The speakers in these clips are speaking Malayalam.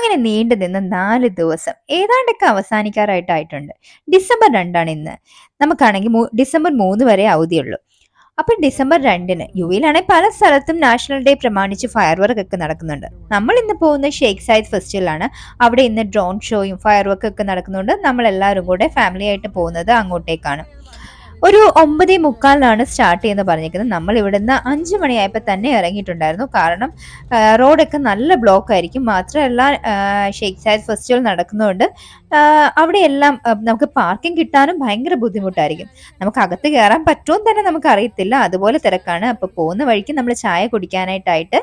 അങ്ങനെ നീണ്ടു നിന്ന് 4 ദിവസം ഏതാണ്ടൊക്കെ അവസാനിക്കാറായിട്ടായിട്ടുണ്ട്. ഡിസംബർ 2 ഇന്ന്. നമുക്കാണെങ്കിൽ ഡിസംബർ 3 വരെ അവധിയുള്ളൂ. അപ്പൊ ഡിസംബർ 2 യുഎയിലാണെങ്കിൽ പല സ്ഥലത്തും നാഷണൽ ഡേ പ്രമാണിച്ച് ഫയർ വർക്ക് ഒക്കെ നടക്കുന്നുണ്ട്. നമ്മൾ ഇന്ന് പോകുന്ന ഷെയ്ഖ് സായിദ് ഫെസ്റ്റിവലാണ്. അവിടെ ഇന്ന് ഡ്രോൺ ഷോയും ഫയർ വർക്ക് ഒക്കെ നടക്കുന്നുണ്ട്. നമ്മൾ എല്ലാവരും കൂടെ ഫാമിലി ആയിട്ട് പോകുന്നത് അങ്ങോട്ടേക്കാണ്. ഒരു 9:45 സ്റ്റാർട്ട് ചെയ്യുന്ന പറഞ്ഞിരിക്കുന്നത്. നമ്മൾ ഇവിടുന്ന് 5 മണിയായപ്പോൾ തന്നെ ഇറങ്ങിയിട്ടുണ്ടായിരുന്നു. കാരണം റോഡൊക്കെ നല്ല ബ്ലോക്ക് ആയിരിക്കും. മാത്രമല്ല ഷെയ്ഖ് സായിദ് ഫെസ്റ്റിവൽ നടക്കുന്നതുകൊണ്ട് അവിടെയെല്ലാം നമുക്ക് പാർക്കിംഗ് കിട്ടാനും ഭയങ്കര ബുദ്ധിമുട്ടായിരിക്കും. നമുക്ക് അകത്ത് കയറാൻ പറ്റുമെന്ന് തന്നെ നമുക്ക് അറിയത്തില്ല. അതുപോലെ തിരക്കാണ്. അപ്പൊ പോകുന്ന വഴിക്ക് നമ്മൾ ചായ കുടിക്കാനായിട്ട്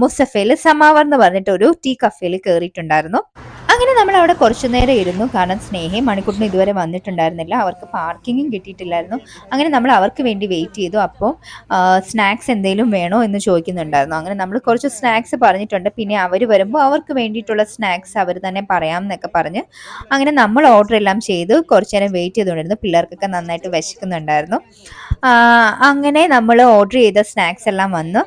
മുസഫയിൽ സമാവർ എന്ന് പറഞ്ഞിട്ട് ഒരു ടീ കഫേയിൽ കയറിയിട്ടുണ്ടായിരുന്നു. അങ്ങനെ നമ്മൾ അവിടെ കുറച്ചു നേരം ഇരുന്നു. കാരണം സ്നേഹയും മണിക്കൂട്ടിനും ഇതുവരെ വന്നിട്ടുണ്ടായിരുന്നില്ല. അവർക്ക് പാർക്കിങ്ങും കിട്ടിയിട്ടില്ലായിരുന്നു. അങ്ങനെ നമ്മൾ അവർക്ക് വേണ്ടി വെയിറ്റ് ചെയ്തു. അപ്പോൾ സ്നാക്സ് എന്തെങ്കിലും വേണോ എന്ന് ചോദിക്കുന്നുണ്ടായിരുന്നു. അങ്ങനെ നമ്മൾ കുറച്ച് സ്നാക്സ് പറഞ്ഞിട്ടുണ്ട്. പിന്നെ അവർ വരുമ്പോൾ അവർക്ക് വേണ്ടിയിട്ടുള്ള സ്നാക്സ് അവർ തന്നെ പറയാം എന്നൊക്കെ പറഞ്ഞ് അങ്ങനെ നമ്മൾ ഓർഡർ എല്ലാം ചെയ്ത് കുറച്ചു നേരം വെയിറ്റ് ചെയ്തുകൊണ്ടിരുന്നു. പിള്ളേർക്കൊക്കെ നന്നായിട്ട് വിശക്കുന്നുണ്ടായിരുന്നു. അങ്ങനെ നമ്മൾ ഓർഡർ ചെയ്ത സ്നാക്സ് എല്ലാം വന്നു.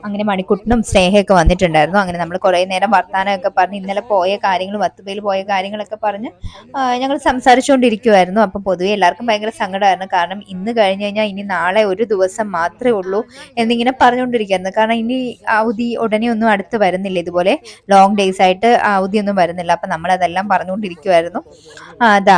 അങ്ങനെ മണിക്കുട്ടനും സ്നേഹയൊക്കെ വന്നിട്ടുണ്ടായിരുന്നു. അങ്ങനെ നമ്മൾ കുറേ നേരം വർത്താനമൊക്കെ പറഞ്ഞ് ഇന്നലെ പോയ കാര്യങ്ങൾ വത്തുബയിൽ പോയ കാര്യങ്ങളൊക്കെ പറഞ്ഞ് ഞങ്ങൾ സംസാരിച്ചുകൊണ്ടിരിക്കുമായിരുന്നു. അപ്പം പൊതുവെ എല്ലാവർക്കും ഭയങ്കര സങ്കടമായിരുന്നു. കാരണം ഇന്ന് കഴിഞ്ഞ് കഴിഞ്ഞാൽ ഇനി നാളെ ഒരു ദിവസം മാത്രമേ ഉള്ളൂ എന്നിങ്ങനെ പറഞ്ഞുകൊണ്ടിരിക്കുകയായിരുന്നു. കാരണം ഇനി അവധി ഉടനെ ഒന്നും അടുത്ത് വരുന്നില്ല. ഇതുപോലെ ലോങ് ഡേയ്സ് ആയിട്ട് അവധിയൊന്നും വരുന്നില്ല. അപ്പം നമ്മളതെല്ലാം പറഞ്ഞുകൊണ്ടിരിക്കുമായിരുന്നു.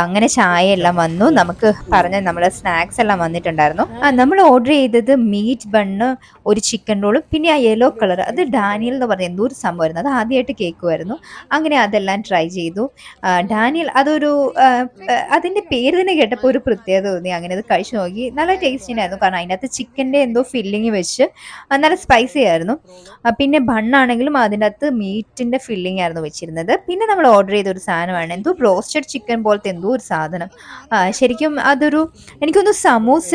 അങ്ങനെ ചായ എല്ലാം വന്നു. നമുക്ക് പറഞ്ഞ നമ്മുടെ സ്നാക്സ് എല്ലാം വന്നിട്ടുണ്ടായിരുന്നു. നമ്മൾ ഓർഡർ ചെയ്തത് മീറ്റ് ബണ്ണ്, ഒരു ചിക്കൻ റോളും പിന്നെ ആ യെല്ലോ കളർ അത് ഡാനിയൽ എന്ന് പറഞ്ഞ എന്തോ ഒരു സംഭവമായിരുന്നു. അത് ആദ്യമായിട്ട് കേൾക്കുമായിരുന്നു. അങ്ങനെ അതെല്ലാം ട്രൈ ചെയ്തു. ഡാനിയൽ അതൊരു അതിൻ്റെ പേര് തന്നെ കേട്ടപ്പോൾ ഒരു പ്രത്യേകത തോന്നി. അങ്ങനെ അത് കഴിച്ചു നോക്കി. നല്ല ടേസ്റ്റിനായിരുന്നു. കാരണം അതിനകത്ത് ചിക്കൻ്റെ എന്തോ ഫില്ലിങ് വെച്ച് നല്ല സ്പൈസി ആയിരുന്നു. പിന്നെ ബണ്ണാണെങ്കിലും അതിൻ്റെ അകത്ത് മീറ്റിൻ്റെ ഫില്ലിംഗ് ആയിരുന്നു വെച്ചിരുന്നത്. പിന്നെ നമ്മൾ ഓർഡർ ചെയ്ത ഒരു സാധനമാണ് എന്തോ ബ്രോസ്റ്റഡ് ചിക്കൻ പോലത്തെ എന്തോ ഒരു സാധനം. ശരിക്കും അതൊരു എനിക്കൊന്ന് സമൂസ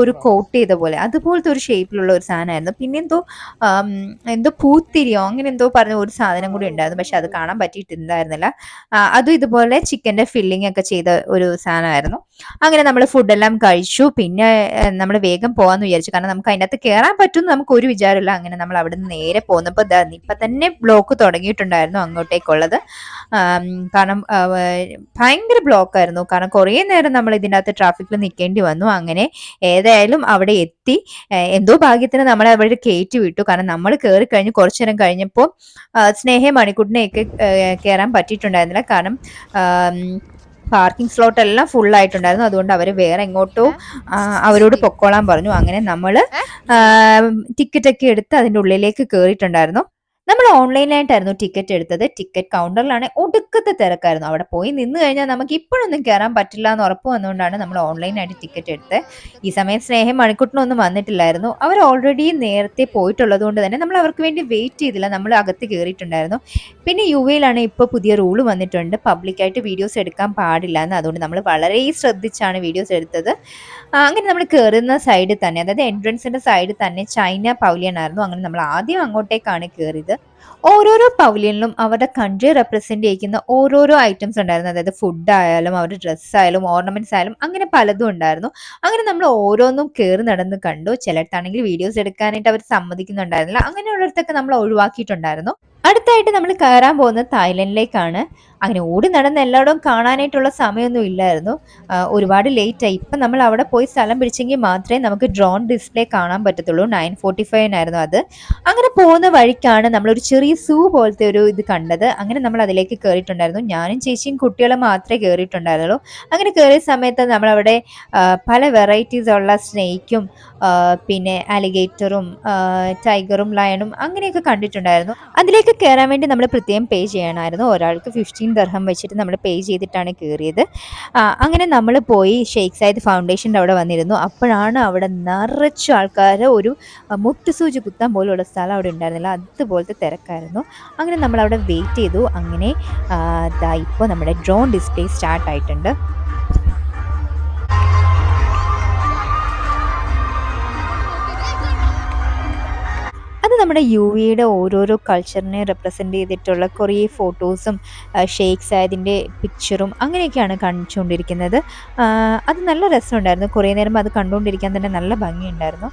ഒരു കോട്ട് ചെയ്ത പോലെ അതുപോലത്തെ ഒരു ഷേപ്പിലുള്ള ഒരു സാധനമായിരുന്നു. പിന്നെ എന്തോ പൂത്തിരിയോ അങ്ങനെ എന്തോ പറഞ്ഞ ഒരു സാധനം കൂടി ഉണ്ടായിരുന്നു. പക്ഷെ അത് കാണാൻ പറ്റിയിട്ടുണ്ടായിരുന്നില്ല. അതും ഇതുപോലെ ചിക്കൻ്റെ ഫില്ലിംഗ് ഒക്കെ ചെയ്ത ഒരു സാധനമായിരുന്നു. അങ്ങനെ നമ്മൾ ഫുഡെല്ലാം കഴിച്ചു. പിന്നെ നമ്മൾ വേഗം പോകാമെന്ന് വിചാരിച്ചു. കാരണം നമുക്ക് അതിനകത്ത് കയറാൻ പറ്റുമെന്ന് നമുക്ക് ഒരു വിചാരമില്ല. അങ്ങനെ നമ്മൾ അവിടെ നിന്ന് നേരെ പോന്നപ്പോൾ ഇപ്പം തന്നെ ബ്ലോക്ക് തുടങ്ങിയിട്ടുണ്ടായിരുന്നു അങ്ങോട്ടേക്കുള്ളത്. കാരണം ഭയങ്കര ബ്ലോക്കായിരുന്നു. കാരണം കുറേ നേരം നമ്മൾ ഇതിനകത്ത് ട്രാഫിക്കിൽ നിൽക്കേണ്ടി വന്നു. അങ്ങനെ ഏതായാലും അവിടെ എത്തി. എന്തോ ഭാഗ്യത്തിന് നമ്മളെ അവിടെ കയറ്റി വിട്ടു. കാരണം നമ്മൾ കയറി കഴിഞ്ഞ് കുറച്ചു നേരം കഴിഞ്ഞപ്പോൾ സ്നേഹയും മണിക്കുട്ടിനെയൊക്കെ കയറാൻ പറ്റിയിട്ടുണ്ടായിരുന്നില്ല. കാരണം പാർക്കിംഗ് സ്ലോട്ട് എല്ലാം ഫുൾ ആയിട്ടുണ്ടായിരുന്നു. അതുകൊണ്ട് അവർ വേറെ എങ്ങോട്ടോ അവരോട് പൊക്കോളാൻ പറഞ്ഞു. അങ്ങനെ നമ്മൾ ടിക്കറ്റൊക്കെ എടുത്ത് അതിൻ്റെ ഉള്ളിലേക്ക് കയറിയിട്ടുണ്ടായിരുന്നു. നമ്മൾ ഓൺലൈനായിട്ടായിരുന്നു ടിക്കറ്റ് എടുത്തത്. ടിക്കറ്റ് കൗണ്ടറിലാണ് ഒടുക്കത്തെ തിരക്കായിരുന്നു. അവിടെ പോയി നിന്ന് കഴിഞ്ഞാൽ നമുക്ക് ഇപ്പോഴൊന്നും കയറാൻ പറ്റില്ല എന്ന് ഉറപ്പ് വന്നുകൊണ്ടാണ് നമ്മൾ ഓൺലൈനായിട്ട് ടിക്കറ്റ് എടുത്തത്. ഈ സമയം സ്നേഹം മണിക്കൂട്ടിനൊന്നും വന്നിട്ടില്ലായിരുന്നു. അവർ ഓൾറെഡി നേരത്തെ പോയിട്ടുള്ളത് കൊണ്ട് തന്നെ നമ്മൾ അവർക്ക് വേണ്ടി വെയിറ്റ് ചെയ്തില്ല. നമ്മൾ അകത്ത് കയറിയിട്ടുണ്ടായിരുന്നു. പിന്നെ യുഎയിലാണ് ഇപ്പോൾ പുതിയ റൂള് വന്നിട്ടുണ്ട്. പബ്ലിക്കായിട്ട് വീഡിയോസ് എടുക്കാൻ പാടില്ല എന്ന്. അതുകൊണ്ട് നമ്മൾ വളരെ ശ്രദ്ധിച്ചാണ് വീഡിയോസ് എടുത്തത്. അങ്ങനെ നമ്മൾ കയറുന്ന സൈഡിൽ തന്നെ, അതായത് എൻട്രൻസിന്റെ സൈഡിൽ തന്നെ ചൈന പവലിയൻ ആയിരുന്നു. അങ്ങനെ നമ്മൾ ആദ്യം അങ്ങോട്ടേക്കാണ് കയറിയത്. ഓരോരോ പവലിയനിലും അവരുടെ കൺട്രി റെപ്രസെന്റ് ചെയ്യുന്ന ഓരോരോ ഐറ്റംസ് ഉണ്ടായിരുന്നു. അതായത് ഫുഡ് ആയാലും അവരുടെ ഡ്രസ്സ് ആയാലും ഓർണമെന്റ്സ് ആയാലും അങ്ങനെ പലതും ഉണ്ടായിരുന്നു. അങ്ങനെ നമ്മൾ ഓരോന്നും കയറി നടന്ന് കണ്ടു. ചിലടത്താണെങ്കിൽ വീഡിയോസ് എടുക്കാനായിട്ട് അവർ സമ്മതിക്കുന്നുണ്ടായിരുന്നില്ല. അങ്ങനെയുള്ളിടത്തൊക്കെ നമ്മൾ ഒഴിവാക്കിയിട്ടുണ്ടായിരുന്നു. അടുത്തായിട്ട് നമ്മൾ കയറാൻ പോകുന്നത് തായ്ലൻഡിലേക്കാണ്. അങ്ങനെ ഓടി നടന്ന് എല്ലായിടവും കാണാനായിട്ടുള്ള സമയമൊന്നും ഇല്ലായിരുന്നു. ഒരുപാട് ലേറ്റായി. ഇപ്പം നമ്മൾ അവിടെ പോയി സ്ഥലം പിടിച്ചെങ്കിൽ മാത്രമേ നമുക്ക് ഡ്രോൺ ഡിസ്പ്ലേ കാണാൻ പറ്റത്തുള്ളൂ. 9:45 അത്. അങ്ങനെ പോകുന്ന വഴിക്കാണ് നമ്മളൊരു ചെറിയ സൂ പോലത്തെ ഒരു ഇത് കണ്ടത്. അങ്ങനെ നമ്മൾ അതിലേക്ക് കയറിയിട്ടുണ്ടായിരുന്നു. ഞാനും ചേച്ചിയും കുട്ടികളും മാത്രമേ കയറിയിട്ടുണ്ടായിരുന്നുള്ളൂ. അങ്ങനെ കയറിയ സമയത്ത് നമ്മളവിടെ പല വെറൈറ്റീസ് ഉള്ള സ്നേക്കും പിന്നെ അലിഗേറ്ററും ടൈഗറും ലയണും അങ്ങനെയൊക്കെ കണ്ടിട്ടുണ്ടായിരുന്നു. അതിലേക്ക് കയറാൻ വേണ്ടി നമ്മൾ പ്രത്യേകം പേ ചെയ്യണമായിരുന്നു. ഒരാൾക്ക് 15 ദർഹം വെച്ചിട്ട് നമ്മൾ പേ ചെയ്തിട്ടാണ് കയറിയത്. അങ്ങനെ നമ്മൾ പോയി ഷെയ്ഖ് സായിദ് ഫൗണ്ടേഷൻ്റെ അവിടെ വന്നിരുന്നു. അപ്പോഴാണ് അവിടെ നിറച്ചു ആൾക്കാർ, ഒരു മുട്ടുസൂചി കുത്താൻ പോലുള്ള സ്ഥലം അവിടെ ഉണ്ടായിരുന്നില്ല. അതുപോലത്തെ തിരക്കായിരുന്നു. അങ്ങനെ നമ്മൾ അവിടെ വെയിറ്റ് ചെയ്തു. അങ്ങനെ ഇപ്പോൾ നമ്മുടെ ഡ്രോൺ ഡിസ്പ്ലേ സ്റ്റാർട്ട് ആയിട്ടുണ്ട്. അത് നമ്മുടെ യുഎയുടെ ഓരോരോ കൾച്ചറിനെ റെപ്രസെൻ്റ് ചെയ്തിട്ടുള്ള കുറേ ഫോട്ടോസും ഷെയ്ഖ് സായിദിൻ്റെ പിക്ചറും അങ്ങനെയൊക്കെയാണ് കാണിച്ചുകൊണ്ടിരിക്കുന്നത്. അത് നല്ല രസമുണ്ടായിരുന്നു. കുറേ നേരം അത് കണ്ടുകൊണ്ടിരിക്കാൻ തന്നെ നല്ല ഭംഗിയുണ്ടായിരുന്നു.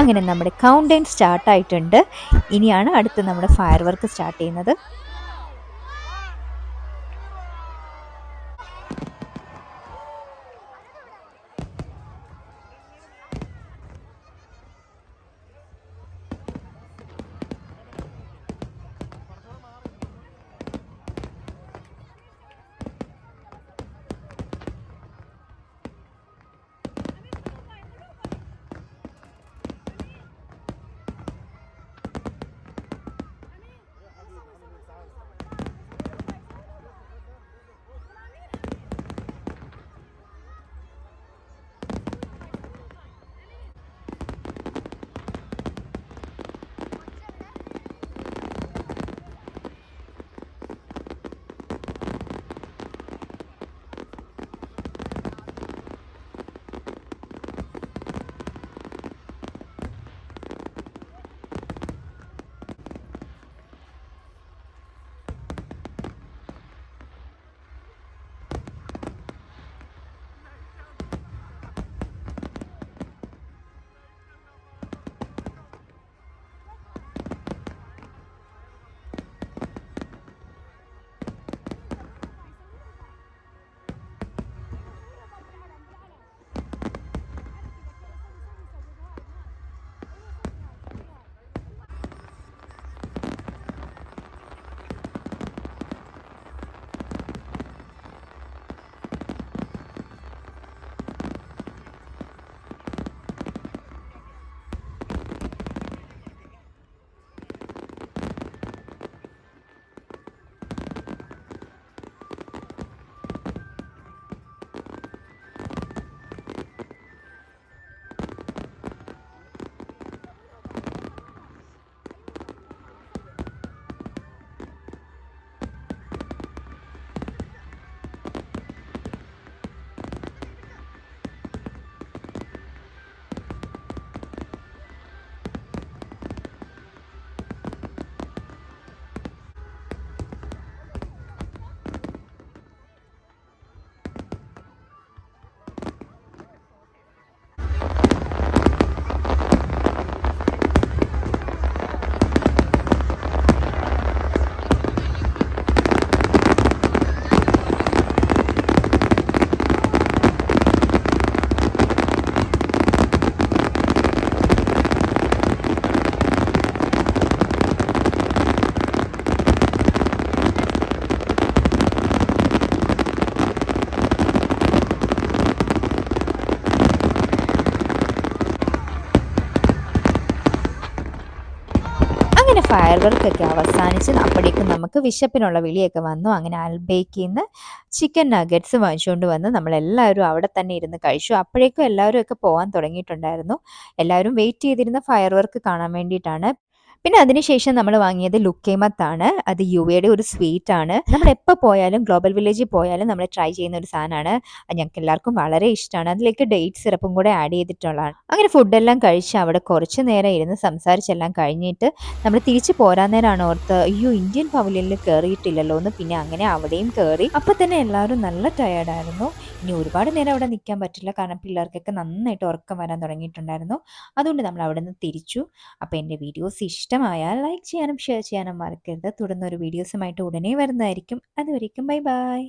അങ്ങനെ നമ്മുടെ കൗണ്ട് ഡൗൺ സ്റ്റാർട്ടായിട്ടുണ്ട്. ഇനിയാണ് അടുത്ത് നമ്മുടെ ഫയർ വർക്ക് സ്റ്റാർട്ട് ചെയ്യുന്നത്. അങ്ങനെ ഫയർ വർക്കൊക്കെ അവസാനിച്ച് അപ്പോഴേക്കും നമുക്ക് വിശപ്പിനുള്ള വിളിയൊക്കെ വന്നു. അങ്ങനെ അൽബേക്കിൽ നിന്ന് ചിക്കൻ നഗറ്റ്സ് വാങ്ങിച്ചുകൊണ്ട് വന്ന് നമ്മളെല്ലാവരും അവിടെ തന്നെ ഇരുന്ന് കഴിച്ചു. അപ്പോഴേക്കും എല്ലാവരും ഒക്കെ പോകാൻ തുടങ്ങിയിട്ടുണ്ടായിരുന്നു. എല്ലാവരും വെയിറ്റ് ചെയ്തിരുന്ന ഫയർ വർക്ക് കാണാൻ വേണ്ടിയിട്ടാണ്. പിന്നെ അതിനുശേഷം നമ്മൾ വാങ്ങിയത് ലുക്കേമത്താണ്. അത് യുവയുടെ ഒരു സ്വീറ്റ് ആണ്. നമ്മൾ എപ്പോൾ പോയാലും ഗ്ലോബൽ വില്ലേജിൽ പോയാലും നമ്മൾ ട്രൈ ചെയ്യുന്ന ഒരു സാധനമാണ്. അത് ഞങ്ങൾക്ക് എല്ലാവർക്കും വളരെ ഇഷ്ടമാണ്. അതിലേക്ക് ഡേറ്റ് സിറപ്പും കൂടെ ആഡ് ചെയ്തിട്ടുള്ളതാണ്. അങ്ങനെ ഫുഡെല്ലാം കഴിച്ച് അവിടെ കുറച്ച് നേരം ഇരുന്ന് സംസാരിച്ചെല്ലാം കഴിഞ്ഞിട്ട് നമ്മൾ തിരിച്ച് പോരാൻ നേരമാണ് ഓർത്ത് അയ്യോ ഇന്ത്യൻ പവലിയനിൽ കയറിയിട്ടില്ലല്ലോ എന്ന്. പിന്നെ അങ്ങനെ അവിടെയും കയറി. അപ്പോൾ തന്നെ എല്ലാവരും നല്ല ടയേർഡായിരുന്നു. ഇനി ഒരുപാട് നേരം അവിടെ നിൽക്കാൻ പറ്റില്ല, കാരണം പിള്ളേർക്കൊക്കെ നന്നായിട്ട് ഉറക്കം വരാൻ തുടങ്ങിയിട്ടുണ്ടായിരുന്നു. അതുകൊണ്ട് നമ്മൾ അവിടെ നിന്ന് തിരിച്ചു. അപ്പോൾ എൻ്റെ വീഡിയോസ് ഇഷ്ടമായാൽ ലൈക്ക് ചെയ്യാനും ഷെയർ ചെയ്യാനും മറക്കരുത്. തുടർന്നൊരു വീഡിയോസുമായിട്ട് ഉടനെ വരുന്നതായിരിക്കും. അതുവരേക്കും ബൈ ബൈ.